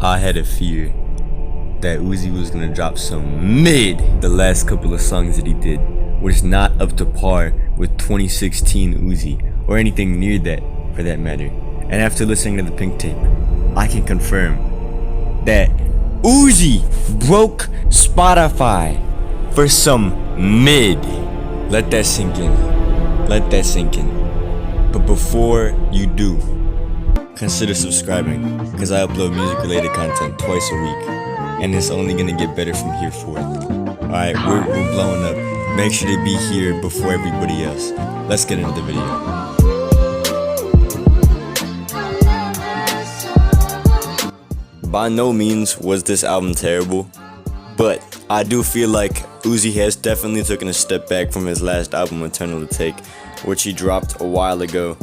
I had a fear that Uzi was gonna drop some mid. The last couple of songs that he did was not up to par with 2016 Uzi, or anything near that for that matter. And after listening to the Pink Tape, I can confirm that Uzi broke Spotify for some mid. Let that sink in. Let that sink in. But before you do, consider subscribing, because I upload music related content twice a week, and it's only gonna get better from here forth. Alright, we're blowing up. Make sure to be here before everybody else. Let's get into the video. By no means was this album terrible, but I do feel like Uzi has definitely taken a step back from his last album, Eternal to Take, which he dropped a while ago,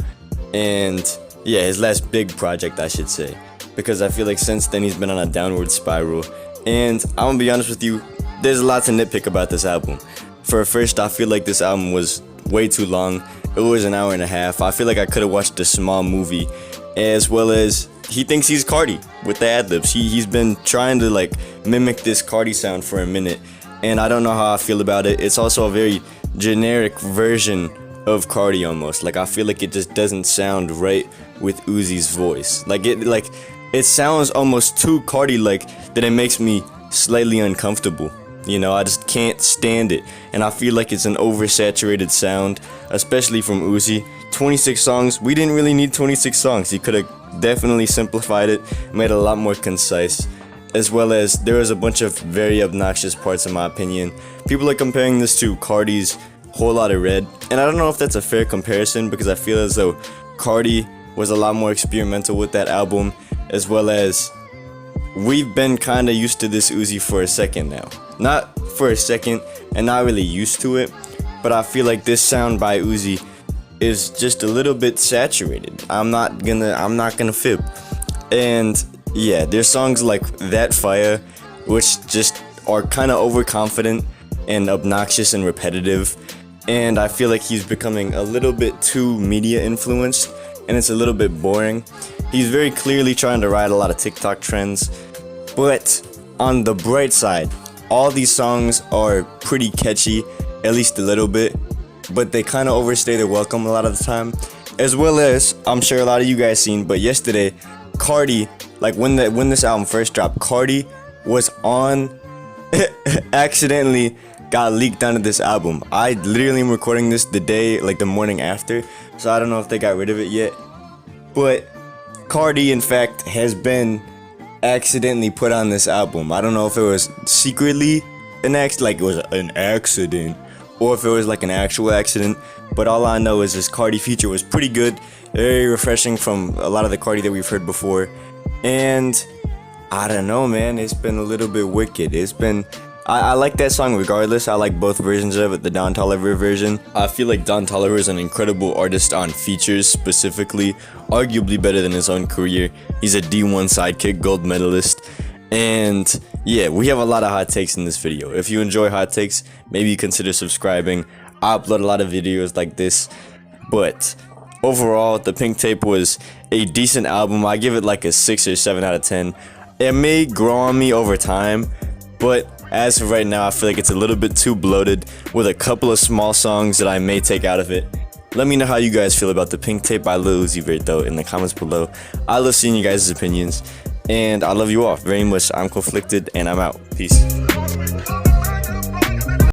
and yeah, his last big project, I should say, because I feel like since then he's been on a downward spiral. And I'm gonna be honest with you, there's a lot to nitpick about this album. For first, I feel like this album was way too long. It was an hour and a half. I feel like I could have watched a small movie, as well as he thinks he's Cardi with the ad-libs. He's been trying to like mimic this Cardi sound for a minute, and I don't know how I feel about it. It's also a very generic version of Cardi almost. Like, I feel like it just doesn't sound right with Uzi's voice. Like it sounds almost too Cardi-like that it makes me slightly uncomfortable. You know, I just can't stand it, and I feel like it's an oversaturated sound, especially from Uzi. 26 songs, we didn't really need 26 songs. He could have definitely simplified it, made it a lot more concise, as well as there was a bunch of very obnoxious parts in my opinion. People are comparing this to Cardi's Whole Lotta Red, and I don't know if that's a fair comparison, because I feel as though Cardi was a lot more experimental with that album, as well as we've been kind of used to this Uzi for a second now. Not for a second, and not really used to it, but I feel like this sound by Uzi is just a little bit saturated. I'm not gonna fib. And yeah, there's songs like That Fire, which just are kind of overconfident and obnoxious and repetitive, and I feel like he's becoming a little bit too media influenced, and it's a little bit boring. He's very clearly trying to ride a lot of TikTok trends, but on the bright side, all these songs are pretty catchy, at least a little bit, but they kind of overstay their welcome a lot of the time. As well as, I'm sure a lot of you guys seen, but yesterday, Cardi, like when this album first dropped, Cardi was on, accidentally got leaked onto this album. I literally am recording this the day, like the morning after, so I don't know if they got rid of it yet, but Cardi, in fact, has been accidentally put on this album. I don't know if it was secretly like it was an accident, or if it was like an actual accident, but all I know is this Cardi feature was pretty good, very refreshing from a lot of the Cardi that we've heard before, and I don't know, man, it's been a little bit wicked. I like that song regardless. I like both versions of it, the Don Toliver version. I feel like Don Toliver is an incredible artist on features specifically, arguably better than his own career. He's a D1 sidekick, gold medalist, and yeah, we have a lot of hot takes in this video. If you enjoy hot takes, maybe consider subscribing. I upload a lot of videos like this, but overall, the Pink Tape was a decent album. I give it like a 6 or 7 out of 10. It may grow on me over time, but as of right now, I feel like it's a little bit too bloated with a couple of small songs that I may take out of it. Let me know how you guys feel about the Pink Tape by Lil Uzi Vert though in the comments below. I love seeing you guys' opinions, and I love you all very much. I'm conflicted, and I'm out. Peace.